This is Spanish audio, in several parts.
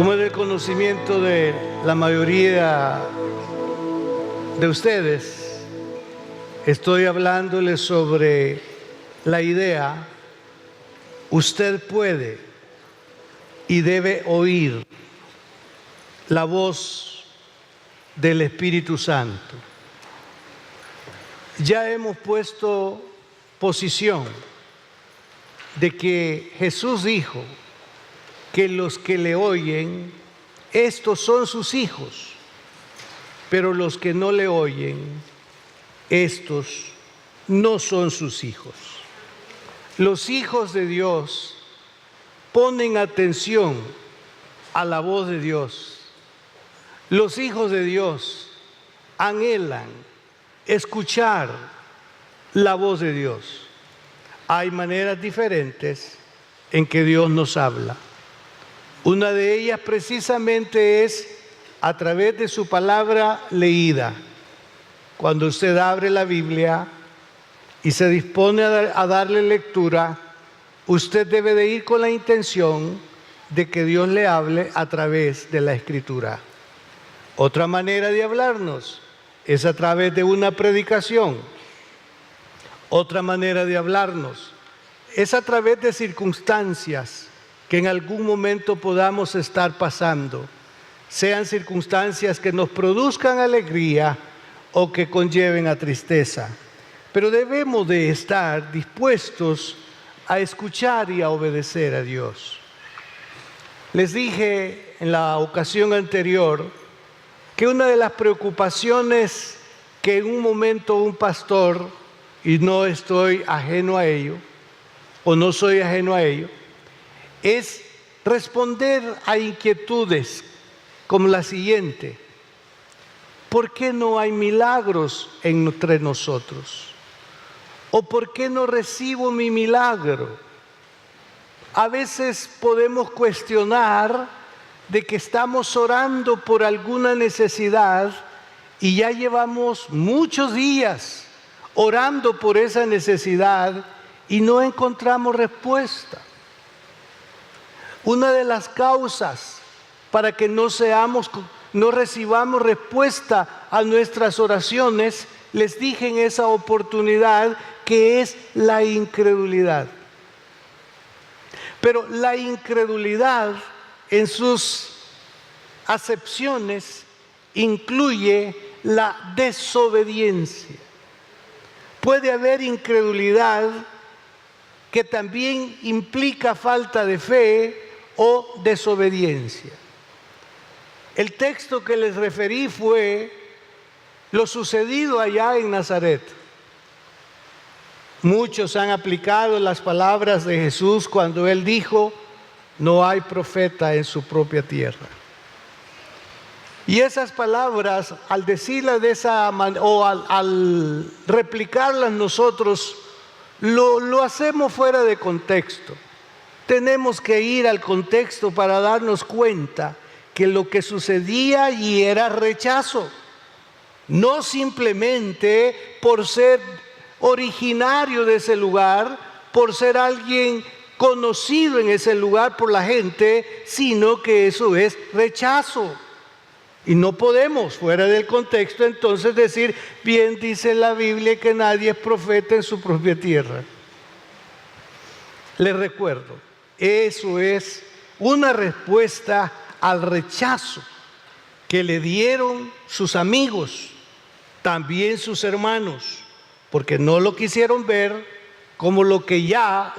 Como es del conocimiento de la mayoría de ustedes, estoy hablándoles sobre la idea: usted puede y debe oír la voz del Espíritu Santo. Ya hemos puesto posición de que Jesús dijo que los que le oyen, estos son sus hijos, pero los que no le oyen, estos no son sus hijos. Los hijos de Dios ponen atención a la voz de Dios. Los hijos de Dios anhelan escuchar la voz de Dios. Hay maneras diferentes en que Dios nos habla. Una de ellas precisamente es a través de su palabra leída. Cuando usted abre la Biblia y se dispone a darle lectura, usted debe de ir con la intención de que Dios le hable a través de la Escritura. Otra manera de hablarnos es a través de una predicación. Otra manera de hablarnos es a través de circunstancias que en algún momento podamos estar pasando, sean circunstancias que nos produzcan alegría o que conlleven a tristeza. Pero debemos de estar dispuestos a escuchar y a obedecer a Dios. Les dije en la ocasión anterior que una de las preocupaciones que en un momento un pastor, y no estoy ajeno a ello, o no soy ajeno a ello, es responder a inquietudes como la siguiente: ¿por qué no hay milagros entre nosotros? ¿O por qué no recibo mi milagro? A veces podemos cuestionar de que estamos orando por alguna necesidad y ya llevamos muchos días orando por esa necesidad y no encontramos respuesta. Una de las causas para que no recibamos respuesta a nuestras oraciones, les dije en esa oportunidad, que es la incredulidad. Pero la incredulidad en sus acepciones incluye la desobediencia. Puede haber incredulidad que también implica falta de fe o desobediencia. El texto que les referí fue lo sucedido allá en Nazaret. Muchos han aplicado las palabras de Jesús cuando Él dijo: no hay profeta en su propia tierra. Y esas palabras, al decirlas de esa manera, o al replicarlas nosotros, lo hacemos fuera de contexto. Tenemos que ir al contexto para darnos cuenta que lo que sucedía allí era rechazo. No simplemente por ser originario de ese lugar, por ser alguien conocido en ese lugar por la gente, sino que eso es rechazo. Y no podemos, fuera del contexto, entonces decir: bien dice la Biblia que nadie es profeta en su propia tierra. Les recuerdo, eso es una respuesta al rechazo que le dieron sus amigos, también sus hermanos, porque no lo quisieron ver como lo que ya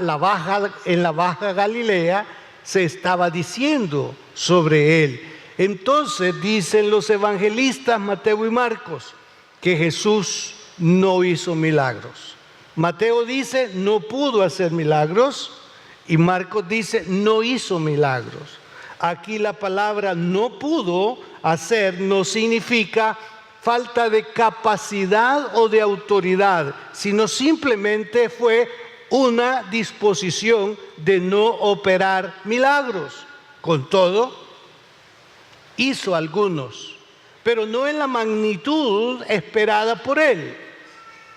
en la Baja Galilea se estaba diciendo sobre él. Entonces dicen los evangelistas Mateo y Marcos que Jesús no hizo milagros. Mateo dice no pudo hacer milagros y Marcos dice no hizo milagros. Aquí la palabra no pudo hacer no significa falta de capacidad o de autoridad, sino simplemente fue una disposición de no operar milagros. Con todo, hizo algunos, pero no en la magnitud esperada por él,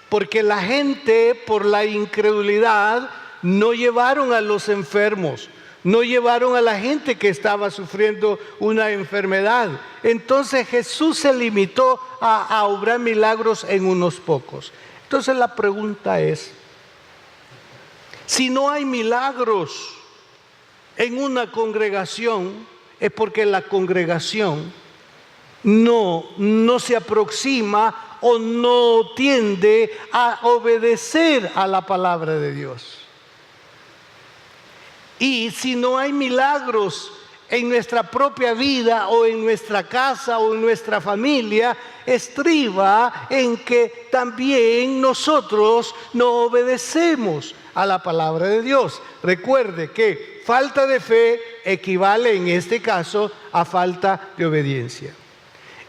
porque la gente, por la incredulidad, no llevaron a los enfermos, no llevaron a la gente que estaba sufriendo una enfermedad. Entonces Jesús se limitó a obrar milagros en unos pocos. Entonces la pregunta es, si no hay milagros en una congregación, es porque la congregación no se aproxima o no tiende a obedecer a la palabra de Dios. Y si no hay milagros en nuestra propia vida o en nuestra casa o en nuestra familia, estriba en que también nosotros no obedecemos a la palabra de Dios. Recuerde que falta de fe equivale en este caso a falta de obediencia.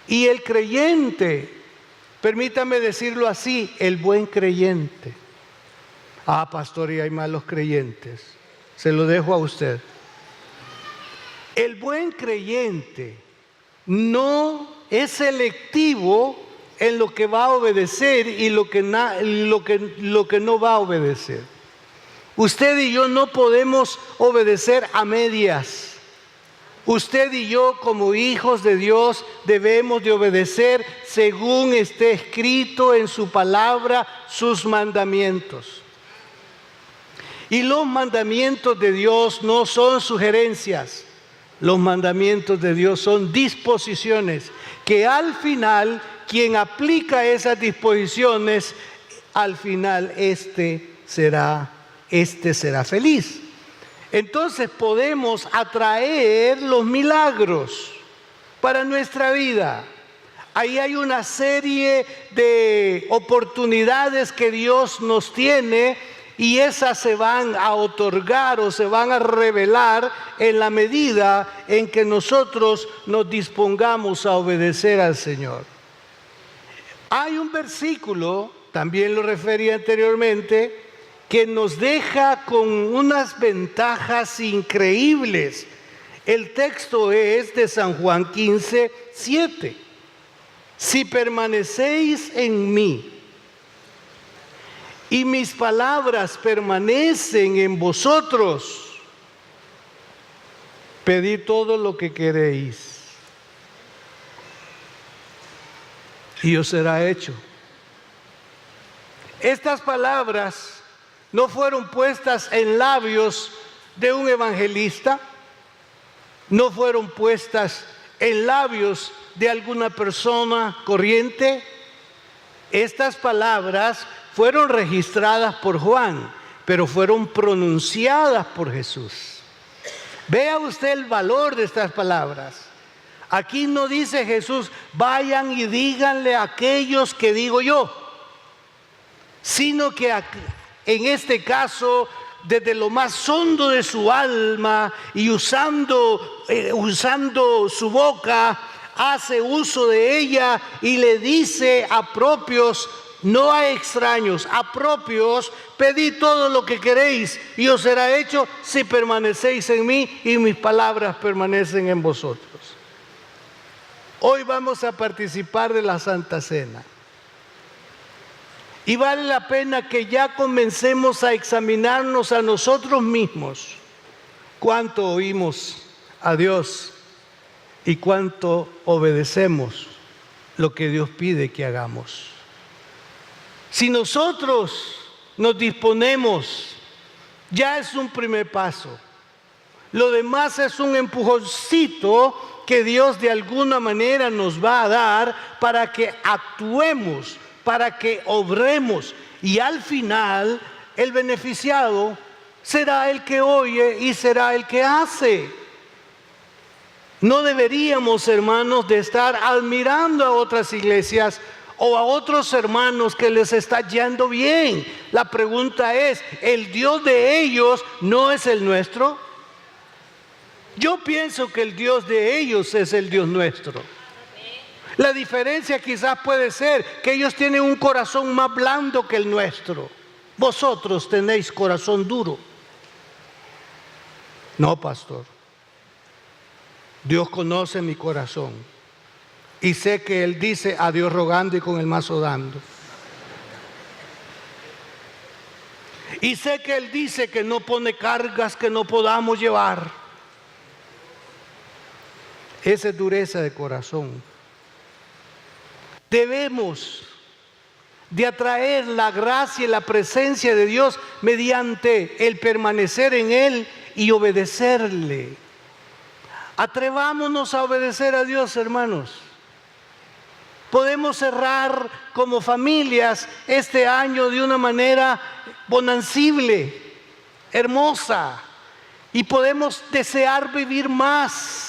Y el creyente, permítame decirlo así, el buen creyente. Pastor, y hay malos creyentes. Se lo dejo a usted. El buen creyente no es selectivo en lo que va a obedecer y lo que no va a obedecer. Usted y yo no podemos obedecer a medias. Usted y yo, como hijos de Dios, debemos de obedecer según esté escrito en su palabra, sus mandamientos. Y los mandamientos de Dios no son sugerencias. Los mandamientos de Dios son disposiciones que al final, quien aplica esas disposiciones, al final este será feliz. Entonces podemos atraer los milagros para nuestra vida. Ahí hay una serie de oportunidades que Dios nos tiene y esas se van a otorgar o se van a revelar en la medida en que nosotros nos dispongamos a obedecer al Señor. Hay un versículo, también lo referí anteriormente, que nos deja con unas ventajas increíbles. El texto es de San Juan 15:7. Si permanecéis en mí y mis palabras permanecen en vosotros, pedid todo lo que queréis y os será hecho. Estas palabras no fueron puestas en labios de un evangelista, no fueron puestas en labios de alguna persona corriente. Estas palabras fueron registradas por Juan, pero fueron pronunciadas por Jesús. Vea usted el valor de estas palabras. Aquí no dice Jesús, vayan y díganle a aquellos que digo yo, sino que en este caso, desde lo más hondo de su alma y usando su boca, hace uso de ella y le dice a propios, no a extraños, a propios, pedid todo lo que queréis y os será hecho si permanecéis en mí y mis palabras permanecen en vosotros. Hoy vamos a participar de la Santa Cena. Y vale la pena que ya comencemos a examinarnos a nosotros mismos. ¿Cuánto oímos a Dios y cuánto obedecemos lo que Dios pide que hagamos? Si nosotros nos disponemos, ya es un primer paso. Lo demás es un empujoncito que Dios de alguna manera nos va a dar para que actuemos, para que obremos, y al final el beneficiado será el que oye y será el que hace. No deberíamos, hermanos, de estar admirando a otras iglesias o a otros hermanos que les está yendo bien. La pregunta es, ¿el Dios de ellos no es el nuestro? Yo pienso que el Dios de ellos es el Dios nuestro. La diferencia quizás puede ser que ellos tienen un corazón más blando que el nuestro. Vosotros tenéis corazón duro. No, pastor. Dios conoce mi corazón. Y sé que Él dice a Dios rogando y con el mazo dando. Y sé que Él dice que no pone cargas que no podamos llevar. Esa es dureza de corazón. Debemos de atraer la gracia y la presencia de Dios mediante el permanecer en Él y obedecerle. Atrevámonos a obedecer a Dios, hermanos. Podemos cerrar como familias este año de una manera bonancible, hermosa, y podemos desear vivir más.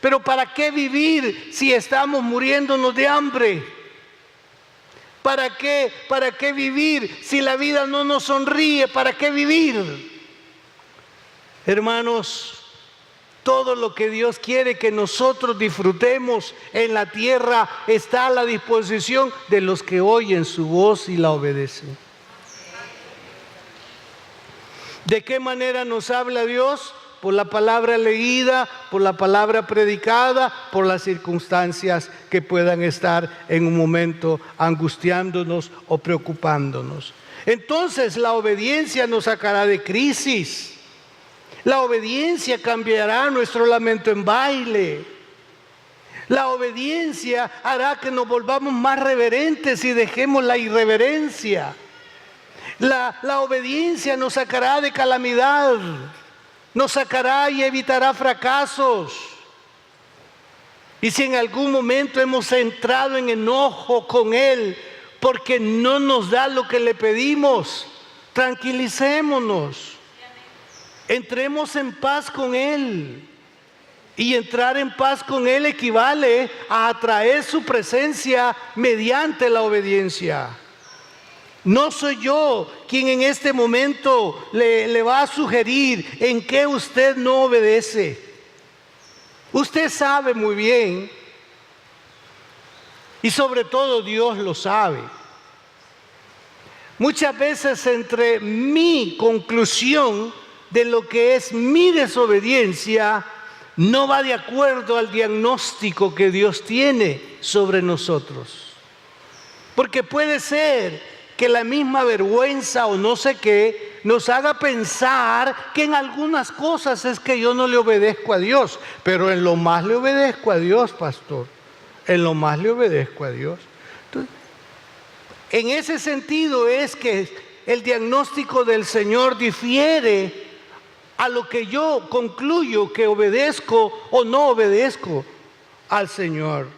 Pero ¿para qué vivir si estamos muriéndonos de hambre? ¿Para qué vivir si la vida no nos sonríe? ¿Para qué vivir? Hermanos, todo lo que Dios quiere que nosotros disfrutemos en la tierra está a la disposición de los que oyen su voz y la obedecen. ¿De qué manera nos habla Dios? Por la palabra leída, por la palabra predicada, por las circunstancias que puedan estar en un momento angustiándonos o preocupándonos. Entonces la obediencia nos sacará de crisis. La obediencia cambiará nuestro lamento en baile. La obediencia hará que nos volvamos más reverentes y dejemos la irreverencia. La obediencia nos sacará de calamidad. Nos sacará y evitará fracasos. Y si en algún momento hemos entrado en enojo con Él porque no nos da lo que le pedimos, tranquilicémonos. Entremos en paz con Él. Y entrar en paz con Él equivale a atraer su presencia mediante la obediencia. No soy yo quien en este momento le va a sugerir en qué usted no obedece. Usted sabe muy bien, y sobre todo Dios lo sabe. Muchas veces entre mi conclusión de lo que es mi desobediencia no va de acuerdo al diagnóstico que Dios tiene sobre nosotros. Porque puede ser que la misma vergüenza o no sé qué nos haga pensar que en algunas cosas es que yo no le obedezco a Dios, pero en lo más le obedezco a Dios, pastor. En lo más le obedezco a Dios. Entonces, en ese sentido es que el diagnóstico del Señor difiere a lo que yo concluyo que obedezco o no obedezco al Señor.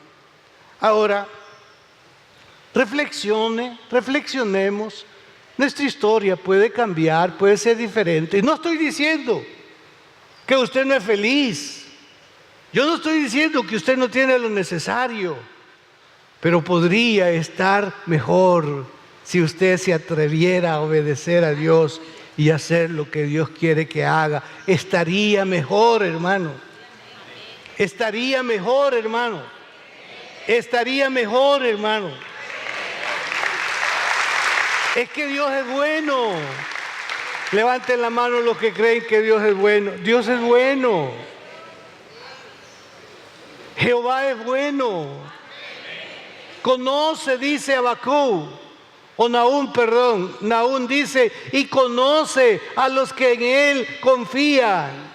Ahora, reflexionemos. Nuestra historia puede cambiar, puede ser diferente. Y no estoy diciendo que usted no es feliz. Yo no estoy diciendo que usted no tiene lo necesario. Pero podría estar mejor si usted se atreviera a obedecer a Dios y hacer lo que Dios quiere que haga. Estaría mejor, hermano. Estaría mejor, hermano. Estaría mejor, hermano. Es que Dios es bueno. Levanten la mano los que creen que Dios es bueno. Dios es bueno. Jehová es bueno. Conoce, dice Habacuc, o Nahum, perdón. Nahum dice, y conoce a los que en Él confían.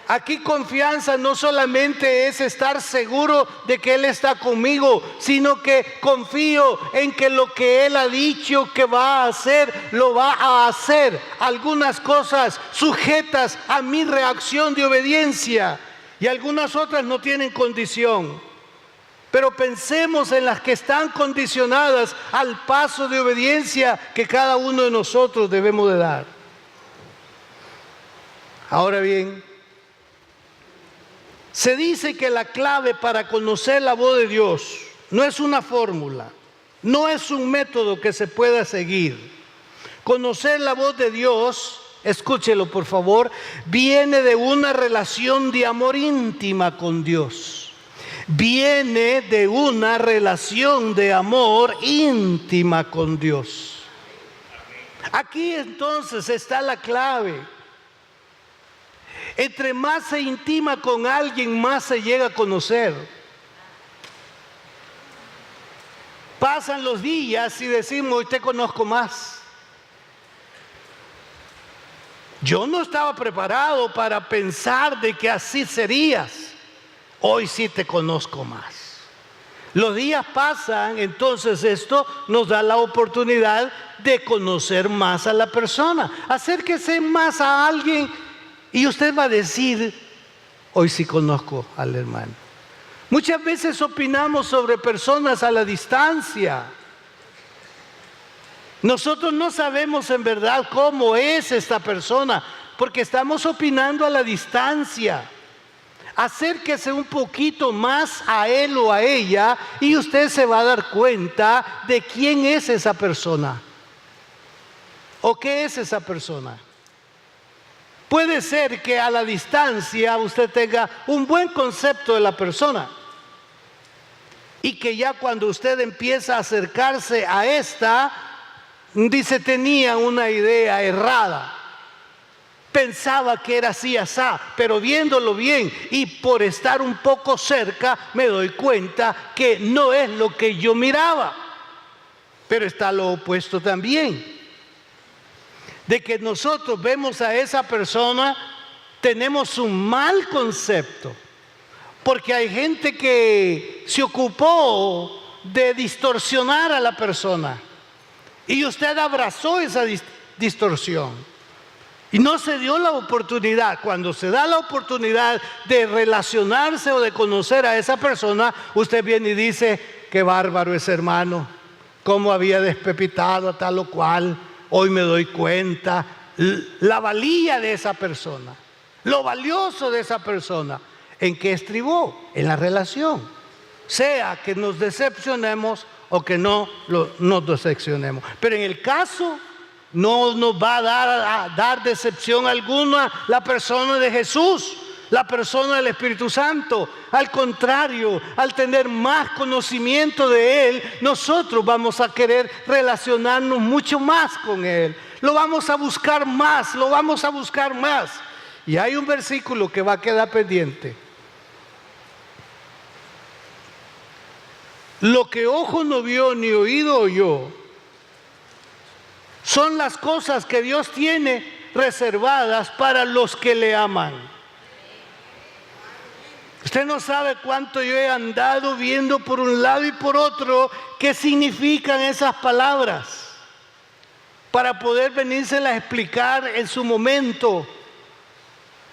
Aquí confianza no solamente es estar seguro de que Él está conmigo, sino que confío en que lo que Él ha dicho que va a hacer, lo va a hacer. Algunas cosas sujetas a mi reacción de obediencia y algunas otras no tienen condición. Pero pensemos en las que están condicionadas al paso de obediencia que cada uno de nosotros debemos de dar. Ahora bien, se dice que la clave para conocer la voz de Dios no es una fórmula, no es un método que se pueda seguir. Conocer la voz de Dios, escúchelo por favor, viene de una relación de amor íntima con Dios. Viene de una relación de amor íntima con Dios. Aquí entonces está la clave. Entre más se intima con alguien, más se llega a conocer. Pasan los días y decimos, hoy te conozco más. Yo no estaba preparado para pensar de que así serías. Hoy sí te conozco más. Los días pasan, entonces esto nos da la oportunidad de conocer más a la persona. Acérquese más a alguien y usted va a decir, hoy sí conozco al hermano. Muchas veces opinamos sobre personas a la distancia. Nosotros no sabemos en verdad cómo es esta persona, porque estamos opinando a la distancia. Acérquese un poquito más a él o a ella y usted se va a dar cuenta de quién es esa persona o qué es esa persona. Puede ser que a la distancia usted tenga un buen concepto de la persona y que ya cuando usted empieza a acercarse a esta, dice, tenía una idea errada. Pensaba que era así, asá, pero viéndolo bien y por estar un poco cerca me doy cuenta que no es lo que yo miraba. Pero está lo opuesto también, de que nosotros vemos a esa persona, tenemos un mal concepto, porque hay gente que se ocupó de distorsionar a la persona y usted abrazó esa distorsión. Y no se dio la oportunidad. Cuando se da la oportunidad de relacionarse o de conocer a esa persona, usted viene y dice, qué bárbaro ese hermano, cómo había despepitado a tal o cual. Hoy me doy cuenta la valía de esa persona, lo valioso de esa persona. ¿En qué estribó? En la relación. Sea que nos decepcionemos o que no nos decepcionemos. Pero en el caso, no nos va a dar decepción alguna la persona de Jesús, la persona del Espíritu Santo. Al contrario, al tener más conocimiento de Él, nosotros vamos a querer relacionarnos mucho más con Él. Lo vamos a buscar más, lo vamos a buscar más. Y hay un versículo que va a quedar pendiente. Lo que ojo no vio ni oído oyó son las cosas que Dios tiene reservadas para los que le aman. Usted no sabe cuánto yo he andado viendo por un lado y por otro qué significan esas palabras, para poder venírselas a explicar en su momento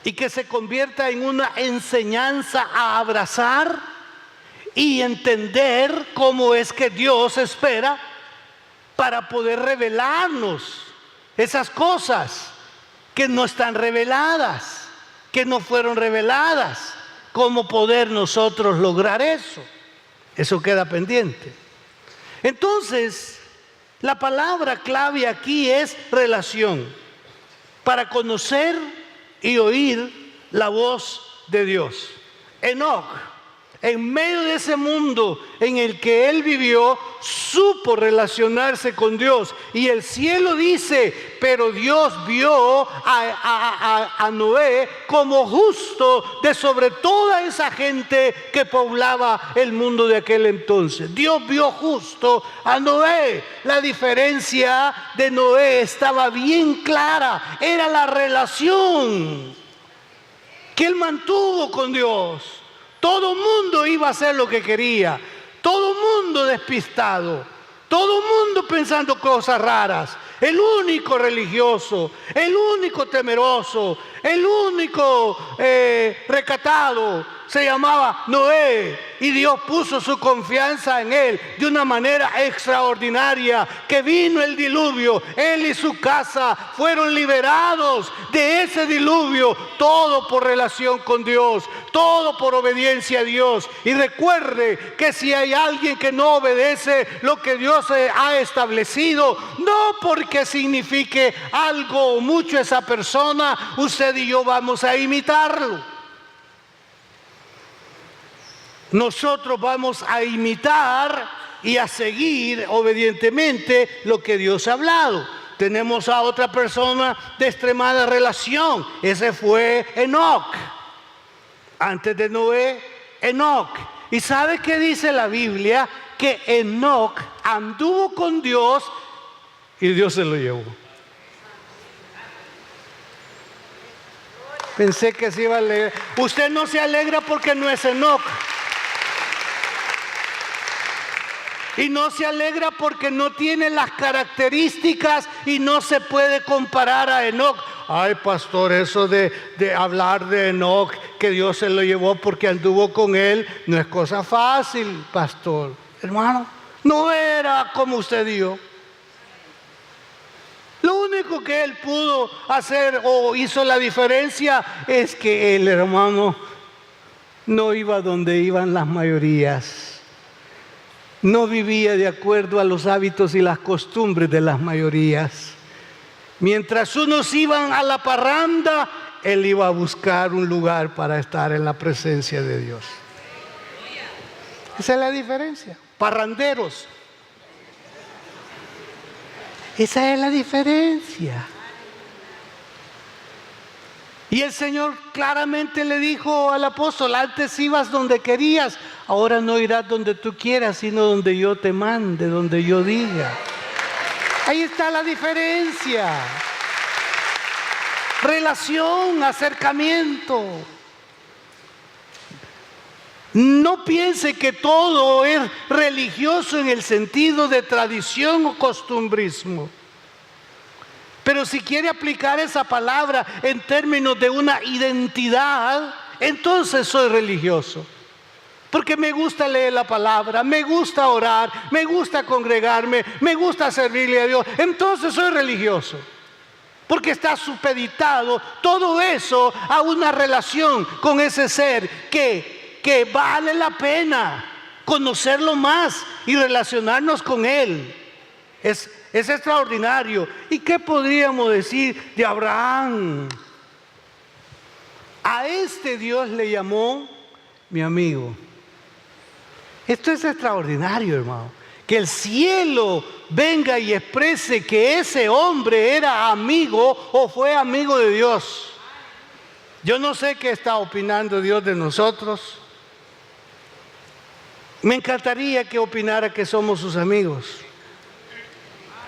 y que se convierta en una enseñanza a abrazar y entender cómo es que Dios espera para poder revelarnos esas cosas que no están reveladas, que no fueron reveladas. ¿Cómo poder nosotros lograr eso? Eso queda pendiente. Entonces, la palabra clave aquí es relación, para conocer y oír la voz de Dios. Enoc, en medio de ese mundo en el que él vivió, supo relacionarse con Dios. Y el cielo dice, pero Dios vio a Noé como justo de sobre toda esa gente que poblaba el mundo de aquel entonces. Dios vio justo a Noé. La diferencia de Noé estaba bien clara. Era la relación que él mantuvo con Dios. Todo mundo iba a hacer lo que quería, todo mundo despistado, todo mundo pensando cosas raras. El único religioso, el único temeroso, el único recatado se llamaba Noé, y Dios puso su confianza en él de una manera extraordinaria, que vino el diluvio, él y su casa fueron liberados de ese diluvio, todo por relación con Dios, todo por obediencia a Dios. Y recuerde que si hay alguien que no obedece lo que Dios ha establecido, no porque signifique algo o mucho esa persona, usted y yo vamos a imitarlo. Nosotros vamos a imitar y a seguir obedientemente lo que Dios ha hablado. Tenemos a otra persona de extremada relación. Ese fue Enoc. Antes de Noé, Enoc. ¿Y sabe qué dice la Biblia? Que Enoc anduvo con Dios y Dios se lo llevó. Pensé que se iba a alegrar. Usted no se alegra porque no es Enoc. Y no se alegra porque no tiene las características y no se puede comparar a Enoc. Ay, pastor, eso de hablar de Enoc, que Dios se lo llevó porque anduvo con él, no es cosa fácil, pastor. Hermano, no era como usted dijo. Lo único que él pudo hacer o hizo la diferencia es que el hermano no iba donde iban las mayorías. No vivía de acuerdo a los hábitos y las costumbres de las mayorías. Mientras unos iban a la parranda, él iba a buscar un lugar para estar en la presencia de Dios. Esa es la diferencia. Parranderos. Esa es la diferencia. Y el Señor claramente le dijo al apóstol: antes ibas donde querías, ahora no irás donde tú quieras, sino donde yo te mande, donde yo diga. Ahí está la diferencia. Relación, acercamiento. No piense que todo es religioso en el sentido de tradición o costumbrismo. Pero si quiere aplicar esa palabra en términos de una identidad, entonces soy religioso. Porque me gusta leer la palabra, me gusta orar, me gusta congregarme, me gusta servirle a Dios. Entonces soy religioso. Porque está supeditado todo eso a una relación con ese ser que vale la pena conocerlo más y relacionarnos con él. Es extraordinario. ¿Y qué podríamos decir de Abraham? A este Dios le llamó mi amigo. Esto es extraordinario, hermano. Que el cielo venga y exprese que ese hombre era amigo o fue amigo de Dios. Yo no sé qué está opinando Dios de nosotros. Me encantaría que opinara que somos sus amigos.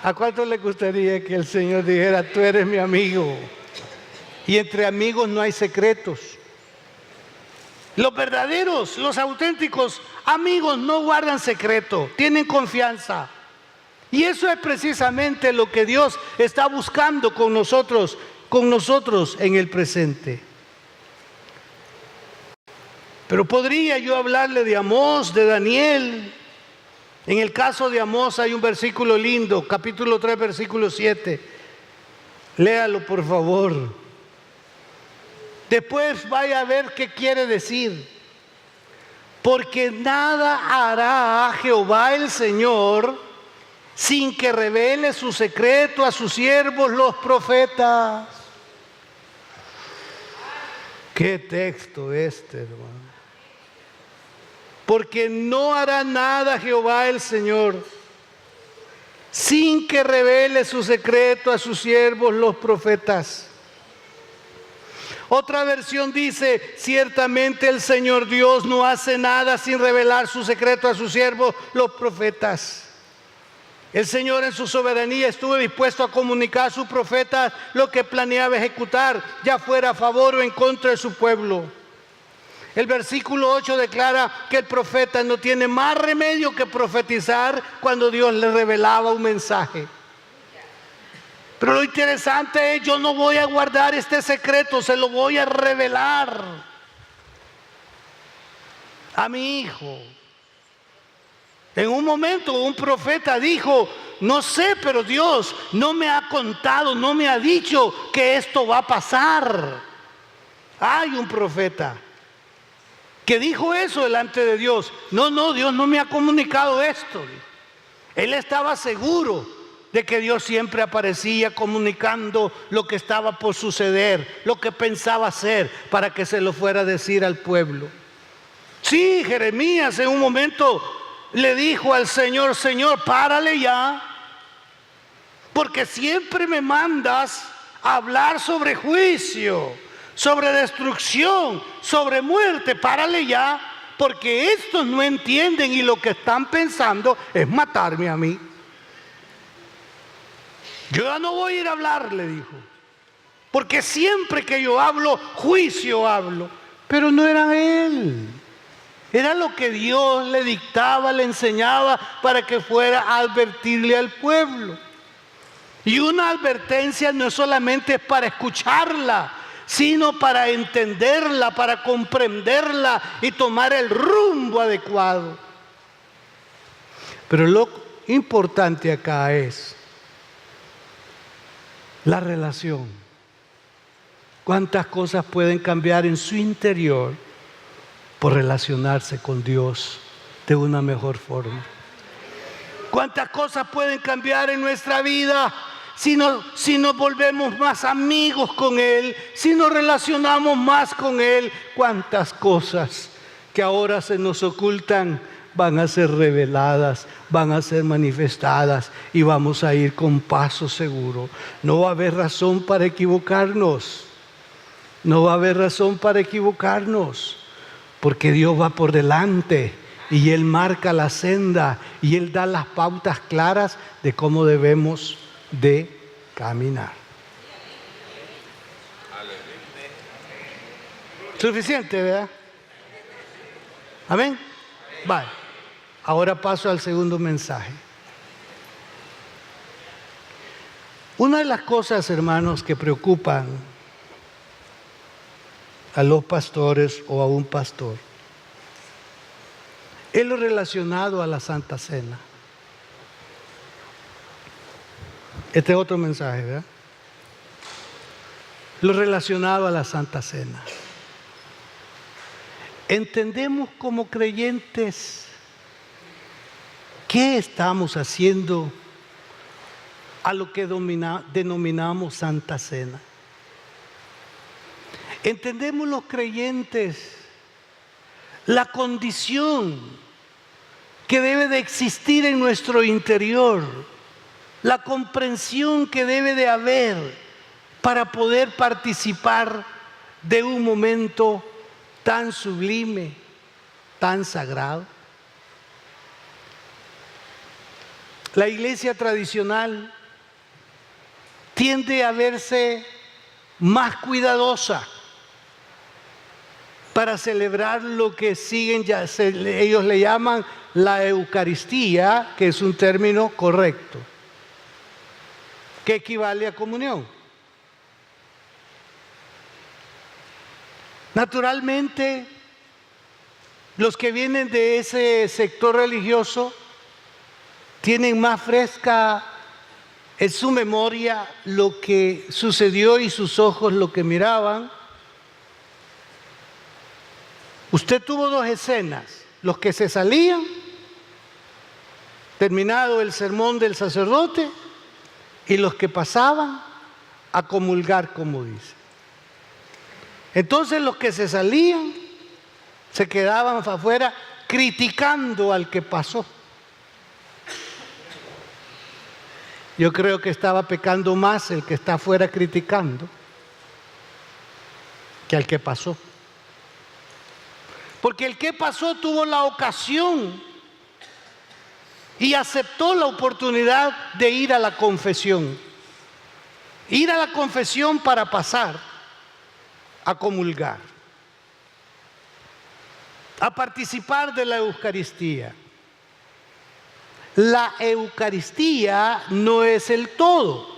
¿A cuánto le gustaría que el Señor dijera: tú eres mi amigo? Y entre amigos no hay secretos. Los verdaderos, los auténticos amigos no guardan secreto, tienen confianza. Y eso es precisamente lo que Dios está buscando con nosotros en el presente. Pero podría yo hablarle de Amós, de Daniel. En el caso de Amós hay un versículo lindo, capítulo 3, versículo 7. Léalo, por favor. Después vaya a ver qué quiere decir. Porque nada hará Jehová el Señor sin que revele su secreto a sus siervos los profetas. Qué texto este, hermano. Porque no hará nada Jehová el Señor sin que revele su secreto a sus siervos los profetas. Otra versión dice: ciertamente el Señor Dios no hace nada sin revelar su secreto a sus siervos los profetas. El Señor en su soberanía estuvo dispuesto a comunicar a sus profetas lo que planeaba ejecutar, ya fuera a favor o en contra de su pueblo. El versículo 8 declara que el profeta no tiene más remedio que profetizar cuando Dios le revelaba un mensaje. Pero lo interesante es: yo no voy a guardar este secreto, se lo voy a revelar a mi hijo. En un momento un profeta dijo: no sé, pero Dios no me ha contado, no me ha dicho que esto va a pasar. Hay un profeta que dijo eso delante de Dios. No, Dios no me ha comunicado esto. Él estaba seguro de que Dios siempre aparecía comunicando lo que estaba por suceder, lo que pensaba hacer, para que se lo fuera a decir al pueblo. Sí, Jeremías en un momento le dijo al Señor: Señor, párale ya, porque siempre me mandas a hablar sobre juicio, sobre destrucción, sobre muerte. Párale ya, porque estos no entienden y lo que están pensando es matarme a mí. Yo ya no voy a ir a hablar, le dijo, porque siempre que yo hablo, juicio hablo. Pero no era él. Era lo que Dios le dictaba, le enseñaba para que fuera a advertirle al pueblo. Y una advertencia no es solamente para escucharla, sino para entenderla, para comprenderla y tomar el rumbo adecuado. Pero lo importante acá es la relación. ¿Cuántas cosas pueden cambiar en su interior por relacionarse con Dios de una mejor forma? ¿Cuántas cosas pueden cambiar en nuestra vida si nos volvemos más amigos con Él, si nos relacionamos más con Él? ¿Cuántas cosas que ahora se nos ocultan van a ser reveladas, van a ser manifestadas y vamos a ir con paso seguro? No va a haber razón para equivocarnos. No va a haber razón para equivocarnos, porque Dios va por delante y Él marca la senda y Él da las pautas claras de cómo debemos de caminar. Suficiente, ¿verdad? Amén. Vale. Ahora paso al segundo mensaje. Una de las cosas, hermanos, que preocupan a los pastores o a un pastor es lo relacionado a la Santa Cena. Este es otro mensaje, ¿verdad? Lo relacionado a la Santa Cena. ¿Entendemos como creyentes qué estamos haciendo a lo que denominamos Santa Cena? ¿Entendemos los creyentes la condición que debe de existir en nuestro interior, la comprensión que debe de haber para poder participar de un momento tan sublime, tan sagrado? La iglesia tradicional tiende a verse más cuidadosa para celebrar lo que ellos le llaman la Eucaristía, que es un término correcto, que equivale a comunión. Naturalmente, los que vienen de ese sector religioso tienen más fresca en su memoria lo que sucedió y sus ojos lo que miraban. Usted tuvo dos escenas: los que se salían, terminado el sermón del sacerdote, y los que pasaban a comulgar, como dice. Entonces los que se salían se quedaban afuera criticando al que pasó. Yo creo que estaba pecando más el que está afuera criticando que al que pasó. Porque el que pasó tuvo la ocasión y aceptó la oportunidad de ir a la confesión. Ir a la confesión para pasar a comulgar, a participar de la Eucaristía. La Eucaristía no es el todo,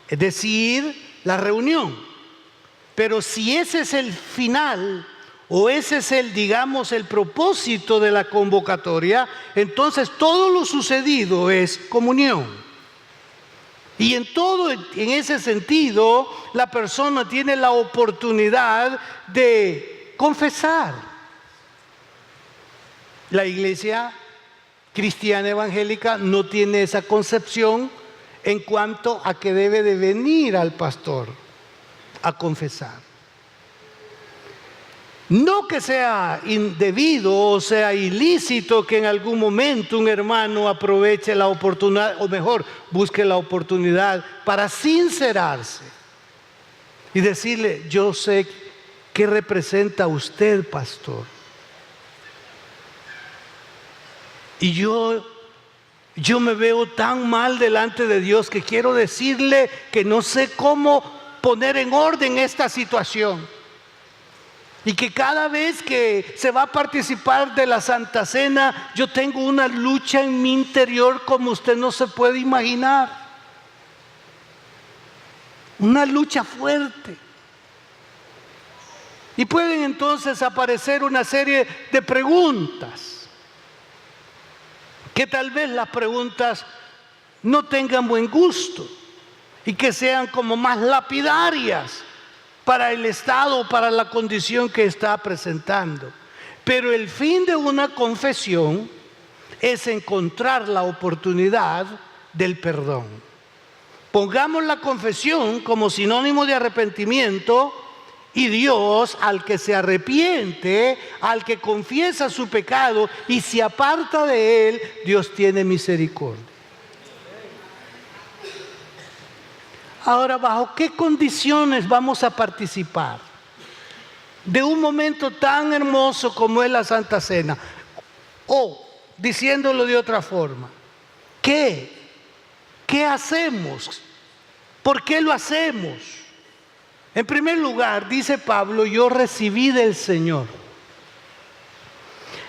es decir, la reunión. Pero si ese es el final, o ese es el propósito de la convocatoria, entonces todo lo sucedido es comunión. Y en ese sentido, la persona tiene la oportunidad de confesar. La iglesia cristiana evangélica no tiene esa concepción en cuanto a que debe de venir al pastor a confesar. No que sea indebido o sea ilícito que en algún momento un hermano aproveche la oportunidad, o mejor, busque la oportunidad para sincerarse y decirle: yo sé qué representa usted, pastor. Y yo me veo tan mal delante de Dios que quiero decirle que no sé cómo poner en orden esta situación. Y que cada vez que se va a participar de la Santa Cena, yo tengo una lucha en mi interior como usted no se puede imaginar. Una lucha fuerte. Y pueden entonces aparecer una serie de preguntas, que tal vez las preguntas no tengan buen gusto y que sean como más lapidarias para el estado, para la condición que está presentando. Pero el fin de una confesión es encontrar la oportunidad del perdón. Pongamos la confesión como sinónimo de arrepentimiento, y Dios, al que se arrepiente, al que confiesa su pecado y se aparta de él, Dios tiene misericordia. Ahora, ¿bajo qué condiciones vamos a participar de un momento tan hermoso como es la Santa Cena? O, diciéndolo de otra forma, ¿qué hacemos? ¿Por qué lo hacemos? En primer lugar, dice Pablo, yo recibí del Señor.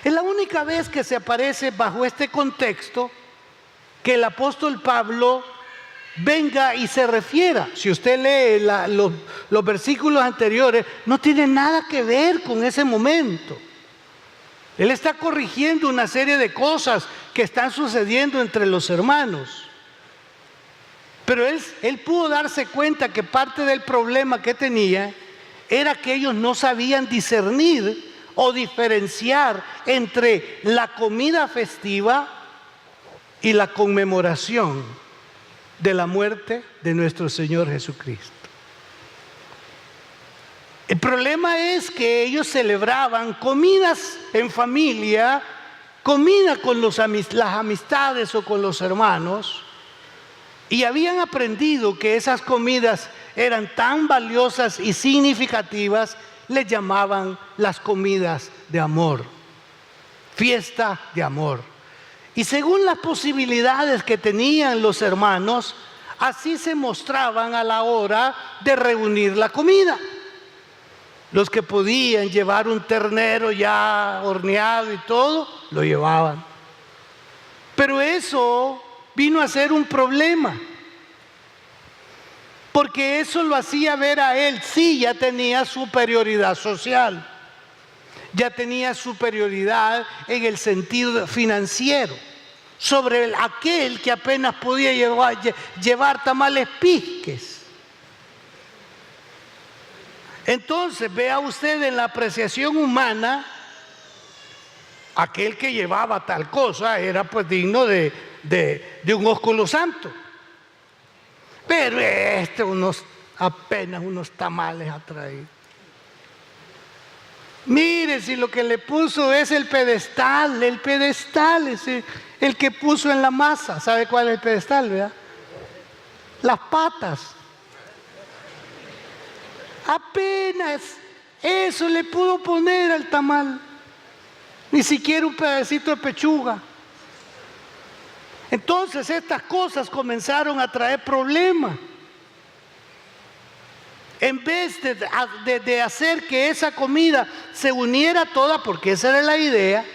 Es la única vez que se aparece bajo este contexto que el apóstol Pablo venga y se refiera. Si usted lee los versículos anteriores, no tiene nada que ver con ese momento. Él está corrigiendo una serie de cosas que están sucediendo entre los hermanos. Pero él pudo darse cuenta que parte del problema que tenía era que ellos no sabían discernir o diferenciar entre la comida festiva y la conmemoración de la muerte de nuestro Señor Jesucristo. El problema es que ellos celebraban comidas en familia, comida con las amistades o con los hermanos, y habían aprendido que esas comidas eran tan valiosas y significativas, les llamaban las comidas de amor, fiesta de amor. Y según las posibilidades que tenían los hermanos, así se mostraban a la hora de reunir la comida. Los que podían llevar un ternero ya horneado y todo, lo llevaban. Pero eso vino a ser un problema, porque eso lo hacía ver a él, sí, ya tenía superioridad social, ya tenía superioridad en el sentido financiero, sobre aquel que apenas podía llevar tamales pisques. Entonces, vea usted en la apreciación humana, aquel que llevaba tal cosa era pues digno de un ósculo santo. Pero apenas unos tamales ha traído. Mire, si lo que le puso es el pedestal es el que puso en la masa. ¿Sabe cuál es el pedestal, verdad? Las patas. Apenas eso le pudo poner al tamal. Ni siquiera un pedacito de pechuga. Entonces estas cosas comenzaron a traer problemas. En vez de hacer que esa comida se uniera toda, porque esa era la idea,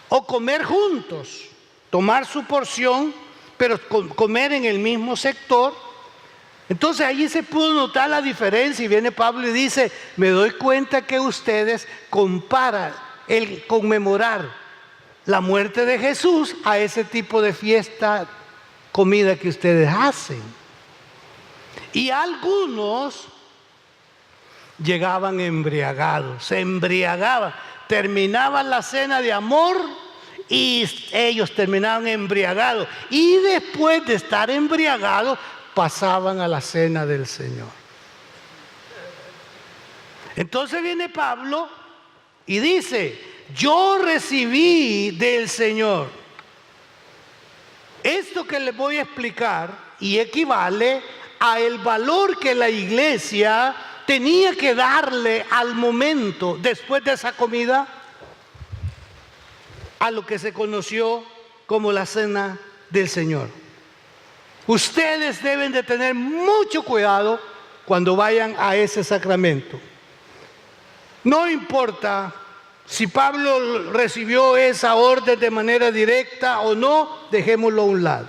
o comer juntos, tomar su porción, pero comer en el mismo sector. Entonces allí se pudo notar la diferencia, y viene Pablo y dice, me doy cuenta que ustedes comparan el conmemorar la muerte de Jesús a ese tipo de fiesta, comida que ustedes hacen. Y algunos llegaban embriagados, se embriagaban, terminaban la cena de amor y ellos terminaban embriagados. Y después de estar embriagados, pasaban a la cena del Señor. Entonces viene Pablo y dice, yo recibí del Señor. Esto que les voy a explicar y equivale a el valor que la iglesia tenía que darle al momento después de esa comida, a lo que se conoció como la cena del Señor. Ustedes deben de tener mucho cuidado cuando vayan a ese sacramento. No importa si Pablo recibió esa orden de manera directa o no, dejémoslo a un lado.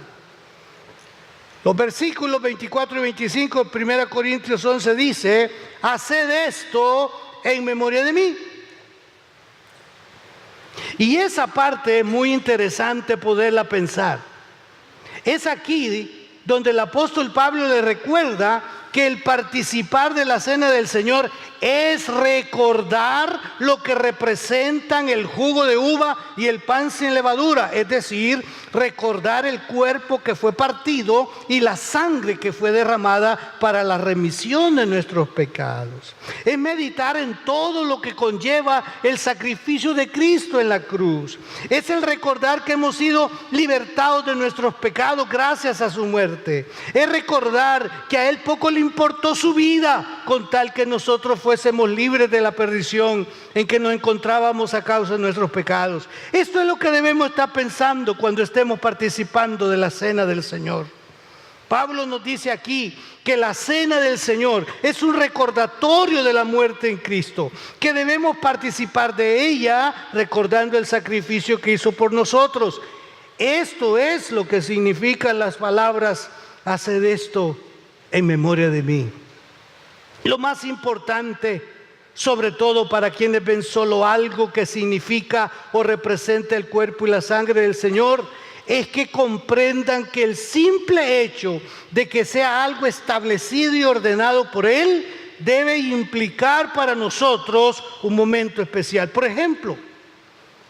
Los versículos 24 y 25 de 1 Corintios 11 dice: haced esto en memoria de mí. Y esa parte es muy interesante poderla pensar. Es aquí donde el apóstol Pablo le recuerda que el participar de la cena del Señor es recordar lo que representan el jugo de uva y el pan sin levadura, es decir, recordar el cuerpo que fue partido y la sangre que fue derramada para la remisión de nuestros pecados. Es meditar en todo lo que conlleva el sacrificio de Cristo en la cruz. Es el recordar que hemos sido libertados de nuestros pecados gracias a su muerte. Es recordar que a Él poco le importó su vida con tal que nosotros fuésemos libres de la perdición en que nos encontrábamos a causa de nuestros pecados. Esto es lo que debemos estar pensando cuando estemos participando de la cena del Señor. Pablo nos dice aquí que la cena del Señor es un recordatorio de la muerte en Cristo, que debemos participar de ella recordando el sacrificio que hizo por nosotros. Esto es lo que significan las palabras: haced esto en memoria de mí. Lo más importante, sobre todo para quienes ven solo algo que significa o representa el cuerpo y la sangre del Señor, es que comprendan que el simple hecho de que sea algo establecido y ordenado por Él debe implicar para nosotros un momento especial. Por ejemplo,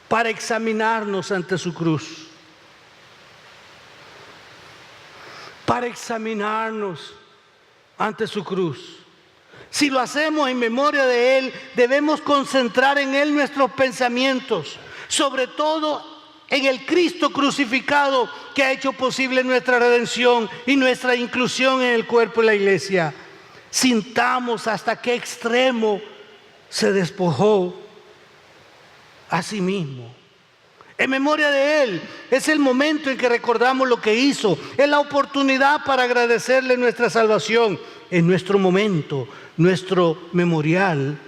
para examinarnos ante su cruz. Para examinarnos ante su cruz. Si lo hacemos en memoria de Él, debemos concentrar en Él nuestros pensamientos, sobre todo en el Cristo crucificado que ha hecho posible nuestra redención y nuestra inclusión en el cuerpo de la iglesia. Sintamos hasta qué extremo se despojó a sí mismo. En memoria de Él es el momento en que recordamos lo que hizo, es la oportunidad para agradecerle nuestra salvación, es nuestro momento, nuestro memorial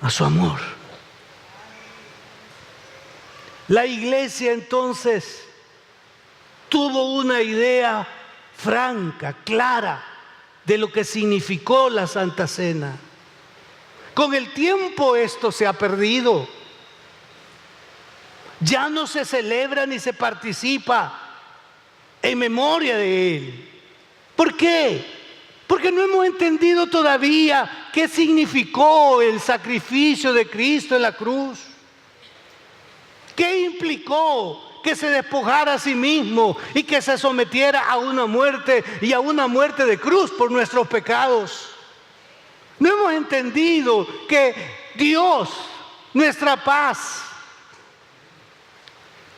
a su amor. La iglesia entonces tuvo una idea franca, clara, de lo que significó la Santa Cena. Con el tiempo esto se ha perdido. Ya no se celebra ni se participa en memoria de Él. ¿Por qué? Porque no hemos entendido todavía qué significó el sacrificio de Cristo en la cruz. ¿Qué implicó que se despojara a sí mismo y que se sometiera a una muerte y a una muerte de cruz por nuestros pecados? No hemos entendido que Dios, nuestra paz,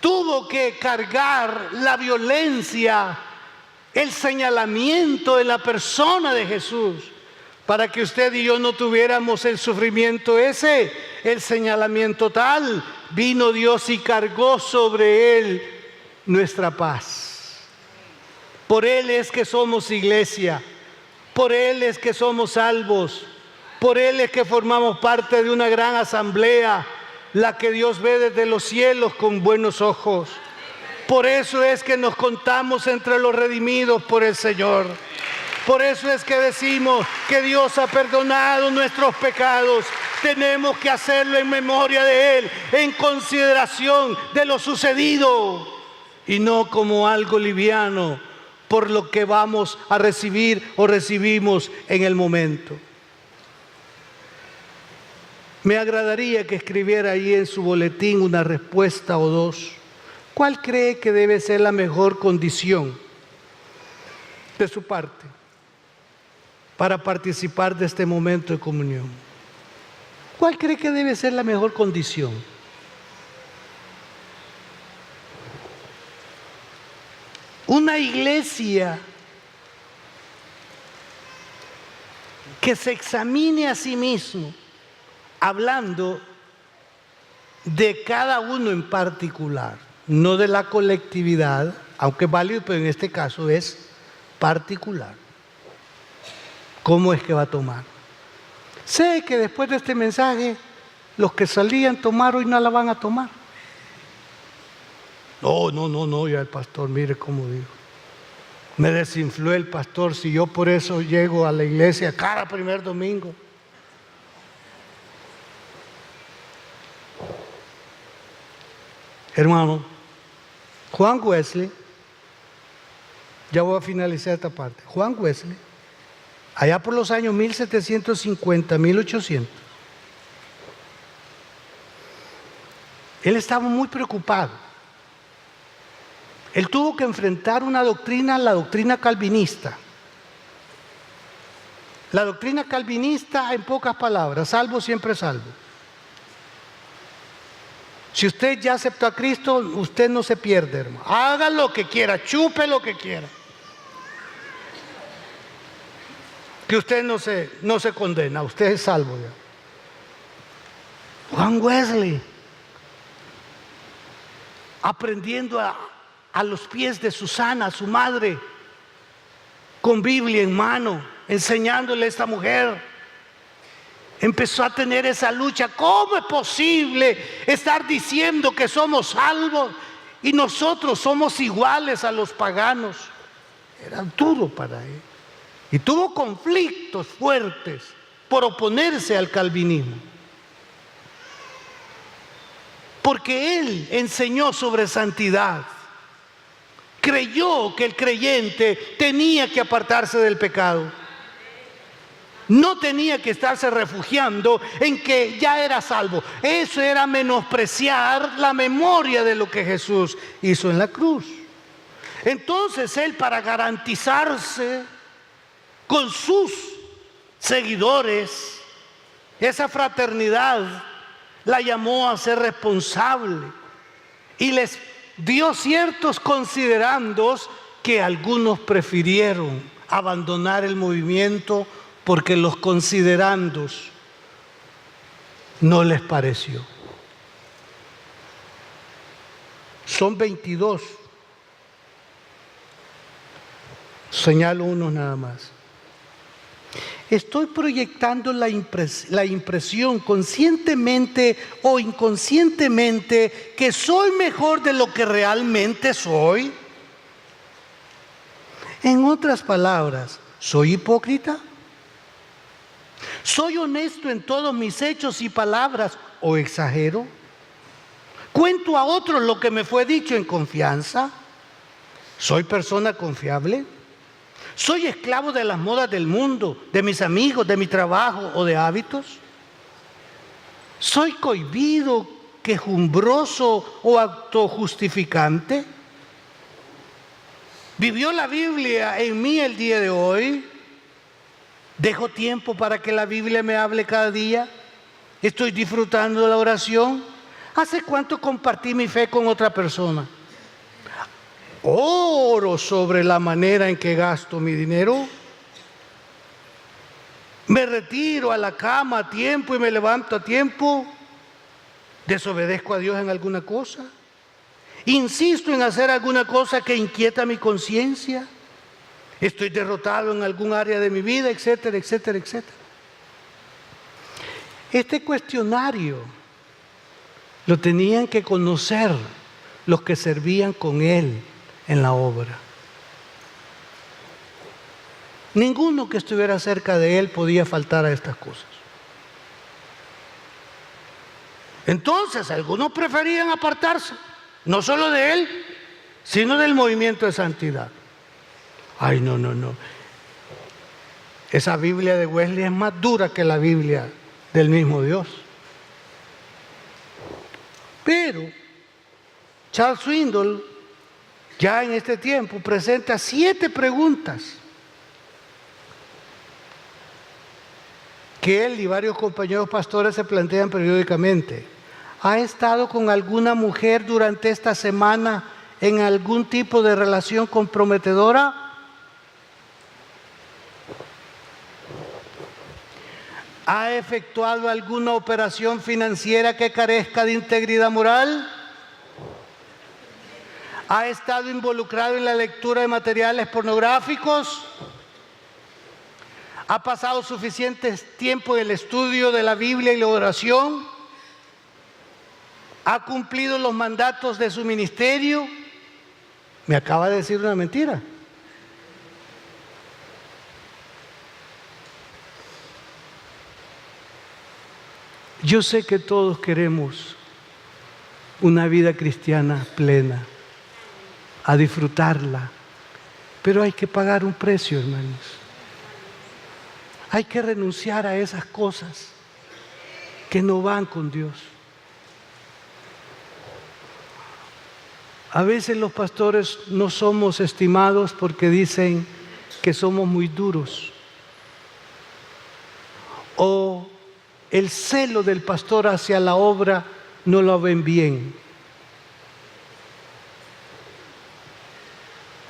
tuvo que cargar la violencia, el señalamiento en la persona de Jesús, para que usted y yo no tuviéramos el sufrimiento ese, el señalamiento tal. Vino Dios y cargó sobre Él nuestra paz. Por Él es que somos iglesia, por Él es que somos salvos, por Él es que formamos parte de una gran asamblea, la que Dios ve desde los cielos con buenos ojos. Por eso es que nos contamos entre los redimidos por el Señor. Por eso es que decimos que Dios ha perdonado nuestros pecados. Tenemos que hacerlo en memoria de Él, en consideración de lo sucedido, y no como algo liviano por lo que vamos a recibir o recibimos en el momento. Me agradaría que escribiera ahí en su boletín una respuesta o dos. ¿Cuál cree que debe ser la mejor condición de su parte para participar de este momento de comunión? ¿Cuál cree que debe ser la mejor condición? Una iglesia que se examine a sí mismo, hablando de cada uno en particular, no de la colectividad, aunque es válido, pero en este caso es particular. ¿Cómo es que va a tomar? Sé que después de este mensaje, los que salían a tomar hoy no la van a tomar. No, ya el pastor, mire cómo dijo. Me desinfló el pastor si yo por eso llego a la iglesia cada primer domingo. Hermano, Juan Wesley, ya voy a finalizar esta parte. Juan Wesley, allá por los años 1750, 1800, él estaba muy preocupado. Él tuvo que enfrentar una doctrina, la doctrina calvinista. La doctrina calvinista, en pocas palabras, salvo siempre salvo. Si usted ya aceptó a Cristo, usted no se pierde, hermano. Haga lo que quiera, chupe lo que quiera. Que usted no se condena, usted es salvo ya. Juan Wesley, aprendiendo a los pies de Susana, su madre, con Biblia en mano, enseñándole a esta mujer. Empezó a tener esa lucha. ¿Cómo es posible estar diciendo que somos salvos y nosotros somos iguales a los paganos? Era duro para él. Y tuvo conflictos fuertes por oponerse al calvinismo. Porque él enseñó sobre santidad. Creyó que el creyente tenía que apartarse del pecado. No tenía que estarse refugiando en que ya era salvo. Eso era menospreciar la memoria de lo que Jesús hizo en la cruz. Entonces él, para garantizarse con sus seguidores esa fraternidad, la llamó a ser responsable y les dio ciertos considerandos que algunos prefirieron abandonar el movimiento porque los considerandos no les pareció. Son 22. Señalo unos nada más. Estoy proyectando la impresión conscientemente o inconscientemente que soy mejor de lo que realmente soy. En otras palabras, ¿soy hipócrita? ¿Soy honesto en todos mis hechos y palabras o exagero? ¿Cuento a otros lo que me fue dicho en confianza? ¿Soy persona confiable? ¿Soy esclavo de las modas del mundo, de mis amigos, de mi trabajo o de hábitos? ¿Soy cohibido, quejumbroso o autojustificante? ¿Vivió la Biblia en mí el día de hoy? ¿Dejo tiempo para que la Biblia me hable cada día? ¿Estoy disfrutando de la oración? ¿Hace cuánto compartí mi fe con otra persona? ¿Oro sobre la manera en que gasto mi dinero? ¿Me retiro a la cama a tiempo y me levanto a tiempo? ¿Desobedezco a Dios en alguna cosa? ¿Insisto en hacer alguna cosa que inquieta mi conciencia? ¿Estoy derrotado en algún área de mi vida? Etcétera, etcétera, etcétera. Este cuestionario lo tenían que conocer los que servían con él en la obra. Ninguno que estuviera cerca de él podía faltar a estas cosas. Entonces, algunos preferían apartarse, no solo de él, sino del movimiento de santidad. Ay, no. Esa Biblia de Wesley es más dura que la Biblia del mismo Dios. Pero Charles Swindoll, ya en este tiempo, presenta 7 preguntas que él y varios compañeros pastores se plantean periódicamente. ¿Ha estado con alguna mujer durante esta semana en algún tipo de relación comprometedora? ¿Ha efectuado alguna operación financiera que carezca de integridad moral? ¿Ha estado involucrado en la lectura de materiales pornográficos? ¿Ha pasado suficiente tiempo en el estudio de la Biblia y la oración? ¿Ha cumplido los mandatos de su ministerio? Me acaba de decir una mentira. Yo sé que todos queremos una vida cristiana plena, a disfrutarla, pero hay que pagar un precio, hermanos. Hay que renunciar a esas cosas que no van con Dios. A veces los pastores no somos estimados porque dicen que somos muy duros, o el celo del pastor hacia la obra no lo ven bien.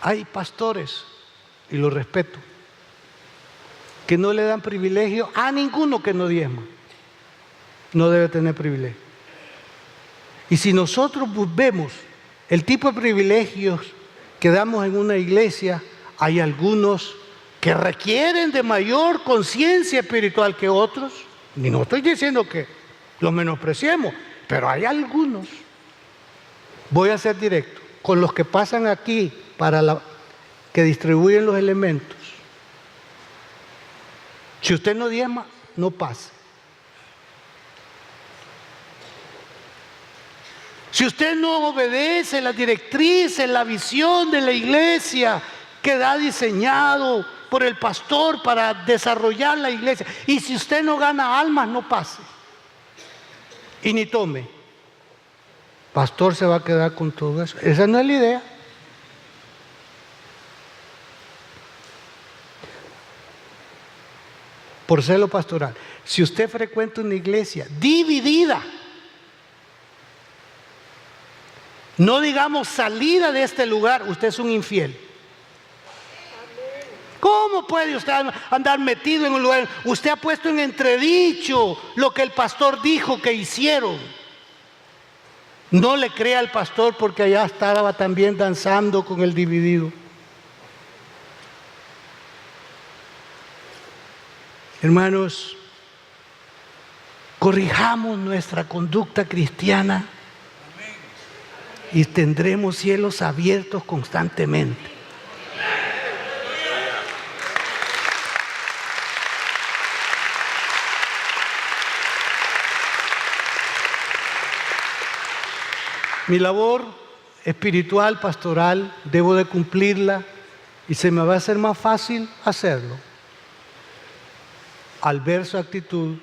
Hay pastores, y lo respeto, que no le dan privilegio a ninguno que no diezma. No debe tener privilegio. Y si nosotros vemos el tipo de privilegios que damos en una iglesia, hay algunos que requieren de mayor conciencia espiritual que otros. Y no estoy diciendo que los menospreciemos, pero hay algunos. Voy a ser directo con los que pasan aquí que distribuyen los elementos. Si usted no diezma, no pase. Si usted no obedece las directrices, la visión de la iglesia que da diseñado por el pastor para desarrollar la iglesia, y si usted no gana almas, no pase. Y ni tome. Pastor se va a quedar con todo eso. Esa no es la idea. Por celo pastoral. Si usted frecuenta una iglesia dividida, no digamos salida de este lugar, usted es un infiel. ¿Cómo puede usted andar metido en un lugar? Usted ha puesto en entredicho lo que el pastor dijo que hicieron. No le crea al pastor porque allá estaba también danzando con el dividido. Hermanos, corrijamos nuestra conducta cristiana y tendremos cielos abiertos constantemente. Mi labor espiritual, pastoral, debo de cumplirla y se me va a hacer más fácil hacerlo al ver su actitud,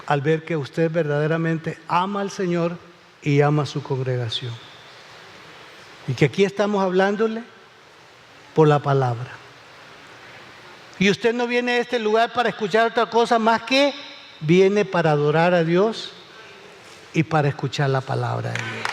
al ver que usted verdaderamente ama al Señor y ama a su congregación. Y que aquí estamos hablándole por la palabra. Y usted no viene a este lugar para escuchar otra cosa más que viene para adorar a Dios y para escuchar la palabra de Dios.